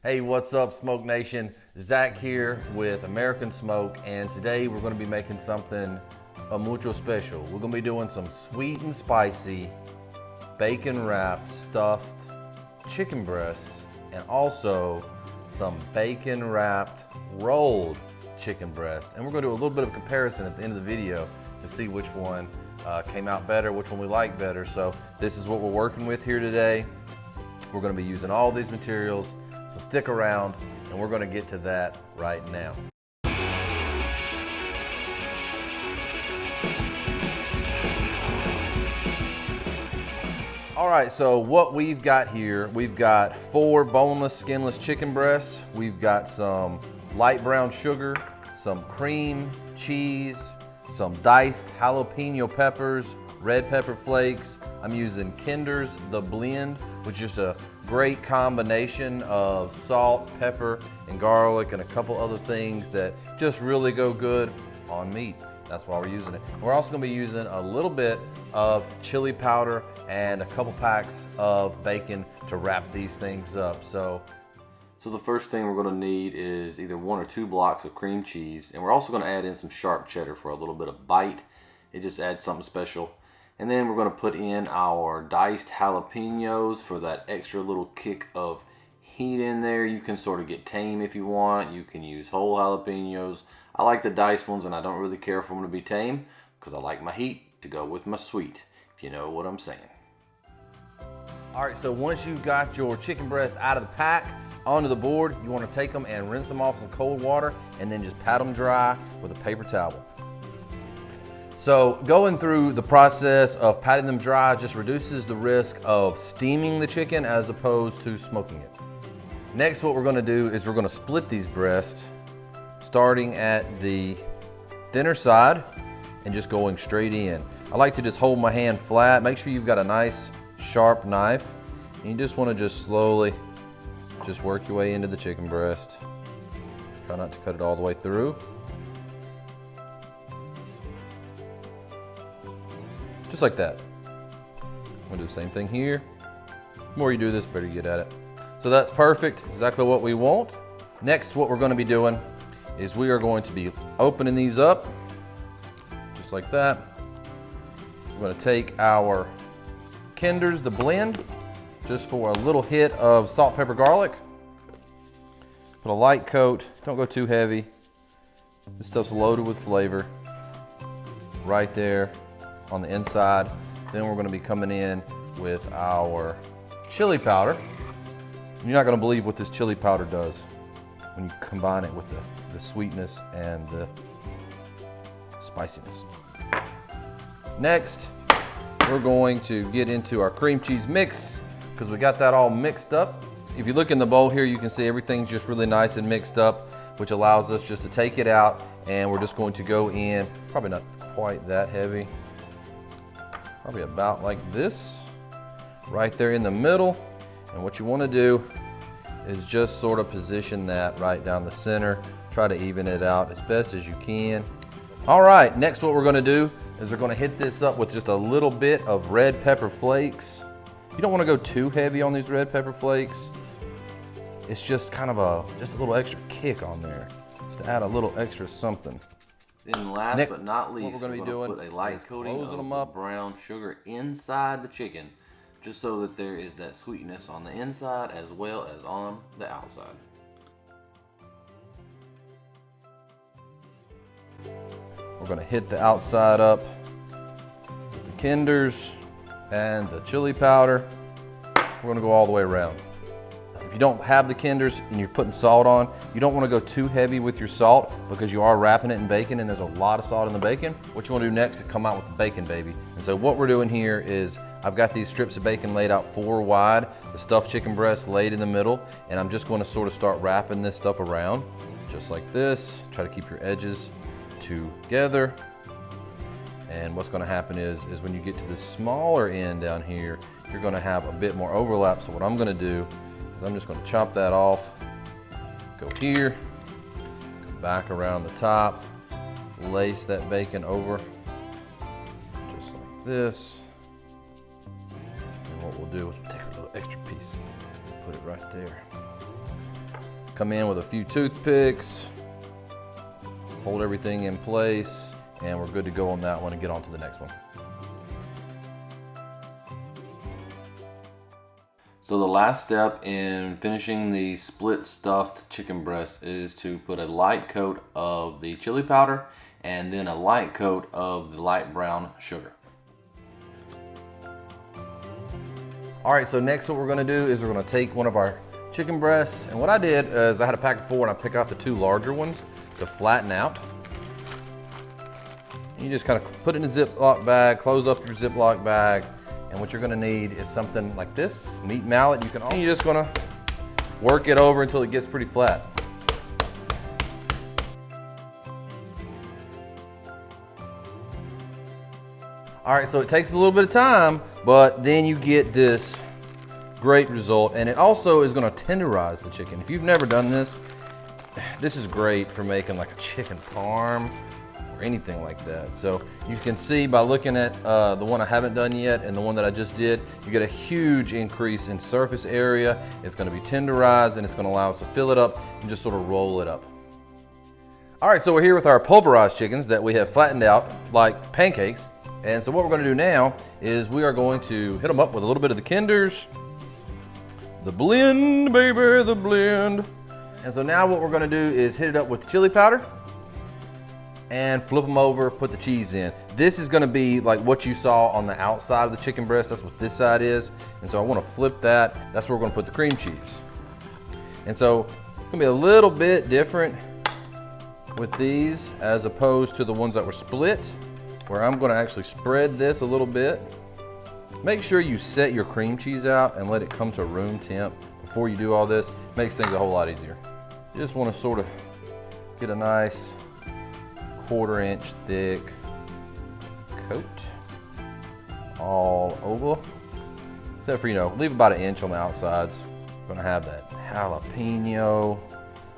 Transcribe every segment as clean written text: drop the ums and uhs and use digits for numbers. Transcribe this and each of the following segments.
Hey, what's up, Smoke Nation? Zach here with American Smoke, and today we're going to be making something mucho special. We're going to be doing some sweet and spicy bacon wrapped stuffed chicken breasts, and also some bacon wrapped rolled chicken breast. And we're going to do a little bit of a comparison at the end of the video to see which one came out better, which one we like better. So this is what we're working with here today. We're going to be using all these materials. So stick around, and we're going to get to that right now. All right, so what we've got here, we've got 4 boneless, skinless chicken breasts. We've got some light brown sugar, some cream, cheese, some diced jalapeno peppers, red pepper flakes. I'm using Kinder's The Blend, which is a great combination of salt, pepper, and garlic, and a couple other things that just really go good on meat. That's why we're using it. We're also gonna be using a little bit of chili powder and a couple packs of bacon to wrap these things up. So the first thing we're gonna need is either 1 or 2 blocks of cream cheese, and we're also gonna add in some sharp cheddar for a little bit of bite. It just adds something special. And then we're gonna put in our diced jalapenos for that extra little kick of heat in there. You can sort of get tame if you want. You can use whole jalapenos. I like the diced ones, and I don't really care for them to be tame because I like my heat to go with my sweet, if you know what I'm saying. All right, so once you've got your chicken breasts out of the pack, onto the board, you wanna take them and rinse them off in cold water and then just pat them dry with a paper towel. So going through the process of patting them dry just reduces the risk of steaming the chicken as opposed to smoking it. Next, what we're gonna do is we're gonna split these breasts, starting at the thinner side and just going straight in. I like to just hold my hand flat. Make sure you've got a nice sharp knife. And you just wanna just slowly just work your way into the chicken breast. Try not to cut it all the way through. Just like that. We'll do the same thing here. The more you do this, the better you get at it. So that's perfect, exactly what we want. Next, what we're gonna be doing is we are going to be opening these up, just like that. We're gonna take our Kinder's The Blend, just for a little hit of salt, pepper, garlic. Put a light coat, don't go too heavy. This stuff's loaded with flavor. Right there on the inside. Then we're gonna be coming in with our chili powder. You're not gonna believe what this chili powder does when you combine it with the sweetness and the spiciness. Next, we're going to get into our cream cheese mix because we got that all mixed up. If you look in the bowl here, you can see everything's just really nice and mixed up, which allows us just to take it out, and we're just going to go in, probably not quite that heavy, probably about like this, right there in the middle. And what you want to do is just sort of position that right down the center. Try to even it out as best as you can. All right, next what we're going to do is we're going to hit this up with just a little bit of red pepper flakes. You don't want to go too heavy on these red pepper flakes. It's just kind of just a little extra kick on there, just to add a little extra something. Then last but not least, we're going to put a light coating of brown sugar inside the chicken, just so that there is that sweetness on the inside as well as on the outside. We're going to hit the outside up with the Kinder's and the chili powder. We're going to go all the way around. If you don't have the Kinder's and you're putting salt on, you don't want to go too heavy with your salt because you are wrapping it in bacon and there's a lot of salt in the bacon. What you want to do next is come out with the bacon, baby. And so what we're doing here is I've got these strips of bacon laid out 4 wide, the stuffed chicken breast laid in the middle, and I'm just going to sort of start wrapping this stuff around, just like this. Try to keep your edges together. And what's going to happen is when you get to the smaller end down here, you're going to have a bit more overlap. So what I'm going to do is I'm just going to chop that off, go here, come back around the top, lace that bacon over, just like this. And what we'll do is we'll take a little extra piece, put it right there. Come in with a few toothpicks, hold everything in place, and we're good to go on that one and get on to the next one. So the last step in finishing the split stuffed chicken breast is to put a light coat of the chili powder and then a light coat of the light brown sugar. All right, so next what we're gonna do is we're gonna take one of our chicken breasts, and what I did is I had a pack of 4 and I pick out the 2 larger ones to flatten out. You just kind of put it in a Ziploc bag, close up your Ziploc bag, and what you're gonna need is something like this, meat mallet. You're just gonna work it over until it gets pretty flat. All right, so it takes a little bit of time, but then you get this great result, and it also is gonna tenderize the chicken. If you've never done this, this is great for making like a chicken parm or anything like that. So you can see by looking at the one I haven't done yet and the one that I just did, you get a huge increase in surface area. It's gonna be tenderized, and it's gonna allow us to fill it up and just sort of roll it up. All right, so we're here with our pulverized chickens that we have flattened out like pancakes. And so what we're gonna do now is we are going to hit them up with a little bit of the Kinders. The blend, baby, the blend. And so now what we're gonna do is hit it up with the chili powder and flip them over, put the cheese in. This is gonna be like what you saw on the outside of the chicken breast. That's what this side is. And so I wanna flip that. That's where we're gonna put the cream cheese. And so it's gonna be a little bit different with these as opposed to the ones that were split, where I'm gonna actually spread this a little bit. Make sure you set your cream cheese out and let it come to room temp before you do all this. Makes things a whole lot easier. You just wanna sort of get a nice 1/4 inch thick coat all over. Except for, leave about 1 inch on the outsides. We're gonna have that jalapeno,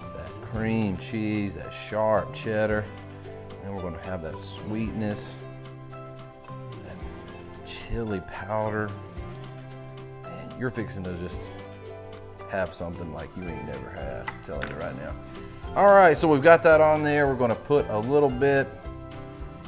that cream cheese, that sharp cheddar. And we're gonna have that sweetness, that chili powder. Man, you're fixing to just have something like you ain't never had, I'm telling you right now. All right, so we've got that on there. We're gonna put a little bit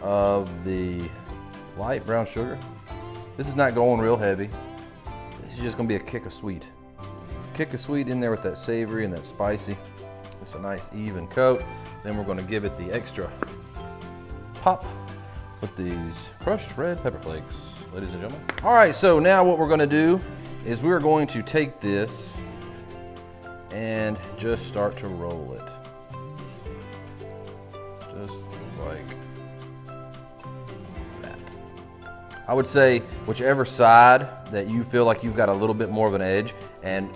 of the light brown sugar. This is not going real heavy. This is just gonna be a kick of sweet. Kick of sweet in there with that savory and that spicy. It's a nice even coat. Then we're gonna give it the extra pop with these crushed red pepper flakes, ladies and gentlemen. All right, so now what we're gonna do is we're going to take this and just start to roll it. Just like that. I would say whichever side that you feel like you've got a little bit more of an edge, and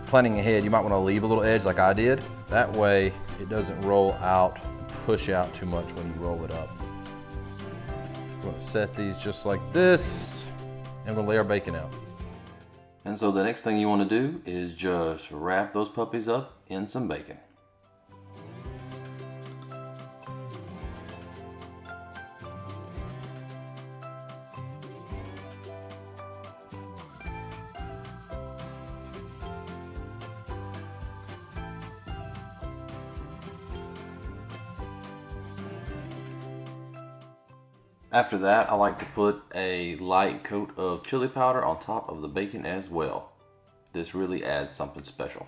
planning ahead, you might want to leave a little edge like I did. That way it doesn't roll out and push out too much when you roll it up. We're going to set these just like this, and we'll lay our bacon out. And so the next thing you want to do is just wrap those puppies up in some bacon. After that, I like to put a light coat of chili powder on top of the bacon as well. This really adds something special.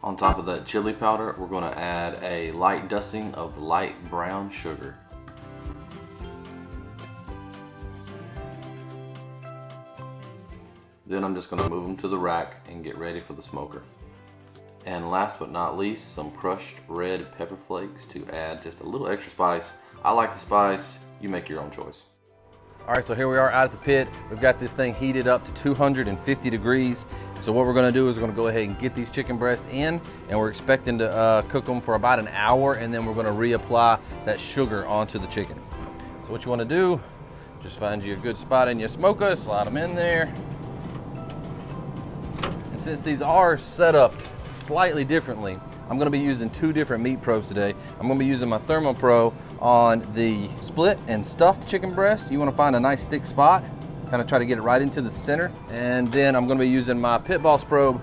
On top of that chili powder, we're going to add a light dusting of light brown sugar. Then I'm just going to move them to the rack and get ready for the smoker. And last but not least, some crushed red pepper flakes to add just a little extra spice. I like the spice, you make your own choice. All right, so here we are out at the pit. We've got this thing heated up to 250 degrees. So what we're gonna do is we're gonna go ahead and get these chicken breasts in, and we're expecting to cook them for about an hour, and then we're gonna reapply that sugar onto the chicken. So what you wanna do, just find you a good spot in your smoker, slide them in there. And since these are set up slightly differently, I'm gonna be using 2 different meat probes today. I'm gonna be using my ThermoPro on the split and stuffed chicken breast. You wanna find a nice thick spot, kind of try to get it right into the center. And then I'm gonna be using my Pit Boss probe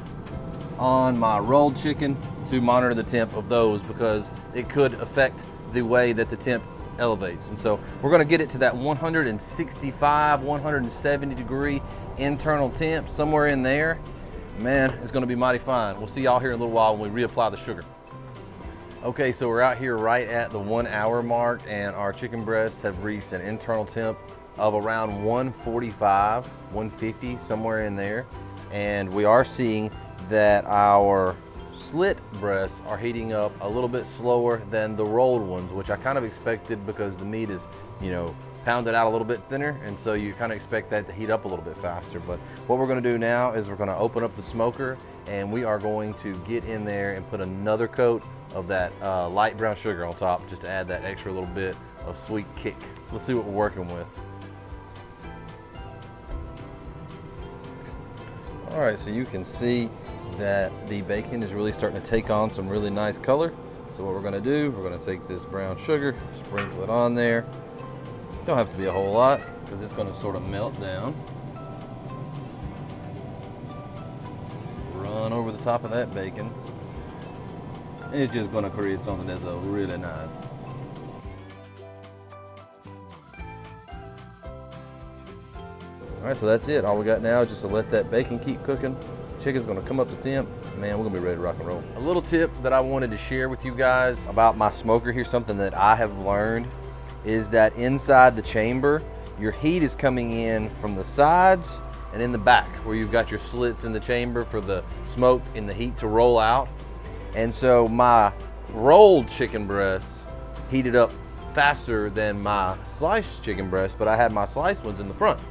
on my rolled chicken to monitor the temp of those, because it could affect the way that the temp elevates. And so we're gonna get it to that 165, 170 degree internal temp, somewhere in there. Man, it's gonna be mighty fine. We'll see y'all here in a little while when we reapply the sugar. Okay, so we're out here right at the 1 hour mark, and our chicken breasts have reached an internal temp of around 145, 150, somewhere in there. And we are seeing that our slit breasts are heating up a little bit slower than the rolled ones, which I kind of expected because the meat is, you know, pounded out a little bit thinner, and so you kind of expect that to heat up a little bit faster. But what we're going to do now is we're going to open up the smoker, and we are going to get in there and put another coat of that light brown sugar on top, just to add that extra little bit of sweet kick. Let's see what we're working with. All right, so you can see that the bacon is really starting to take on some really nice color. So what we're going to do, we're going to take this brown sugar, sprinkle it on there. Don't have to be a whole lot, because it's going to sort of melt down. Run over the top of that bacon. And it's just going to create something that's really nice. All right, so that's it. All we got now is just to let that bacon keep cooking. Chicken's gonna come up to temp. Man, we're gonna be ready to rock and roll. A little tip that I wanted to share with you guys about my smoker here, something that I have learned, is that inside the chamber, your heat is coming in from the sides and in the back, where you've got your slits in the chamber for the smoke and the heat to roll out. And so my rolled chicken breasts heated up faster than my sliced chicken breasts, but I had my sliced ones in the front.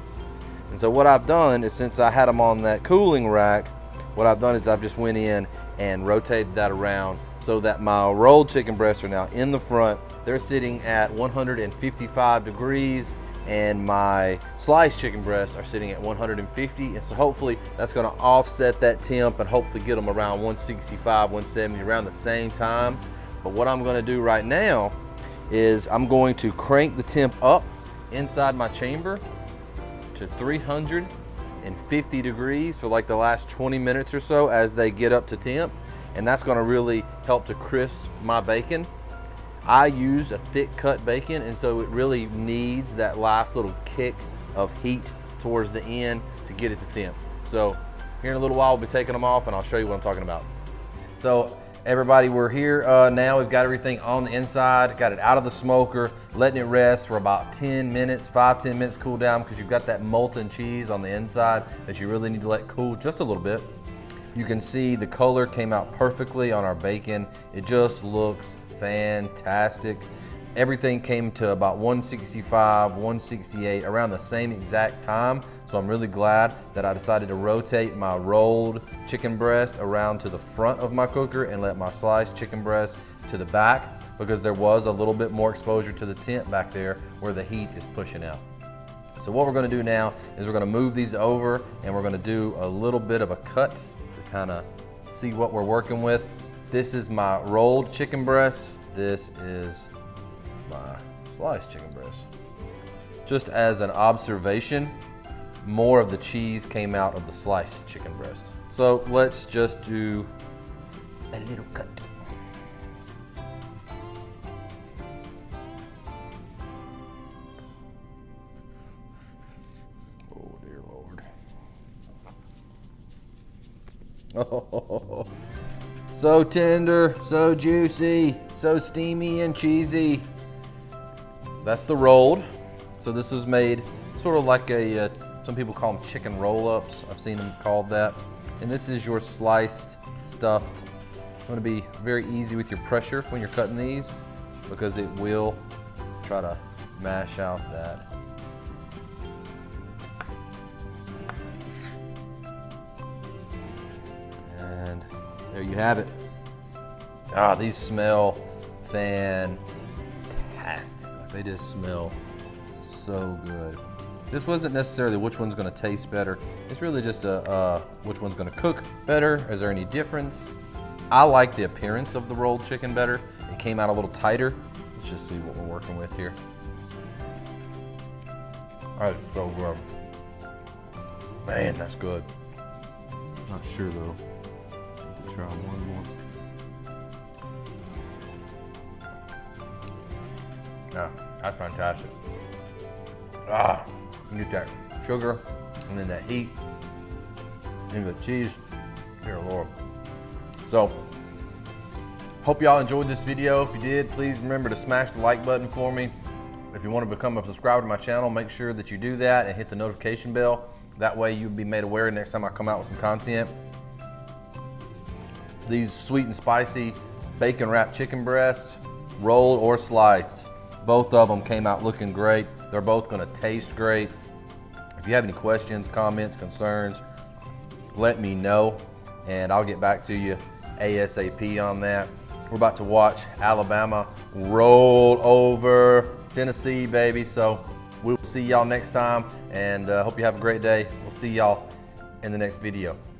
And so what I've done is, since I had them on that cooling rack, what I've done is I've just went in and rotated that around so that my rolled chicken breasts are now in the front. They're sitting at 155 degrees, and my sliced chicken breasts are sitting at 150. And so hopefully that's gonna offset that temp and hopefully get them around 165, 170 around the same time. But what I'm gonna do right now is I'm going to crank the temp up inside my chamber to 350 degrees for like the last 20 minutes or so as they get up to temp, and that's going to really help to crisp my bacon. I use a thick cut bacon, and so it really needs that last little kick of heat towards the end to get it to temp. So here in a little while we'll be taking them off, and I'll show you what I'm talking about. So everybody, we're here now. We've got everything on the inside, got it out of the smoker, letting it rest for about 10 minutes, 5-10 minutes, cool down, because you've got that molten cheese on the inside that you really need to let cool just a little bit. You can see the color came out perfectly on our bacon. It just looks fantastic. Everything came to about 165, 168 around the same exact time. So I'm really glad that I decided to rotate my rolled chicken breast around to the front of my cooker and let my sliced chicken breast to the back, because there was a little bit more exposure to the temp back there where the heat is pushing out. So what we're gonna do now is we're gonna move these over, and we're gonna do a little bit of a cut to kind of see what we're working with. This is my rolled chicken breast. This is my sliced chicken breast. Just as an observation, more of the cheese came out of the sliced chicken breast. So let's just do a little cut. Oh dear Lord. Oh, so tender, so juicy, so steamy and cheesy. That's the rolled. So this is made sort of like a, some people call them chicken roll-ups. I've seen them called that. And this is your sliced, stuffed. You want to be very easy with your pressure when you're cutting these, because it will try to mash out that. And there you have it. Ah, these smell fantastic. They just smell so good. This wasn't necessarily which one's gonna taste better. It's really just which one's gonna cook better. Is there any difference? I like the appearance of the rolled chicken better. It came out a little tighter. Let's just see what we're working with here. That's so good. Man, that's good. Not sure though. I'll try one more. Yeah, that's fantastic. Ah, you get that sugar and then that heat and the cheese. Dear Lord. So, hope y'all enjoyed this video. If you did, please remember to smash the like button for me. If you want to become a subscriber to my channel, make sure that you do that and hit the notification bell. That way you'll be made aware next time I come out with some content. These sweet and spicy bacon wrapped chicken breasts, rolled or sliced, both of them came out looking great. They're both gonna taste great. If you have any questions, comments, concerns, let me know and I'll get back to you ASAP on that. We're about to watch Alabama roll over Tennessee, baby. So we'll see y'all next time and hope you have a great day. We'll see y'all in the next video.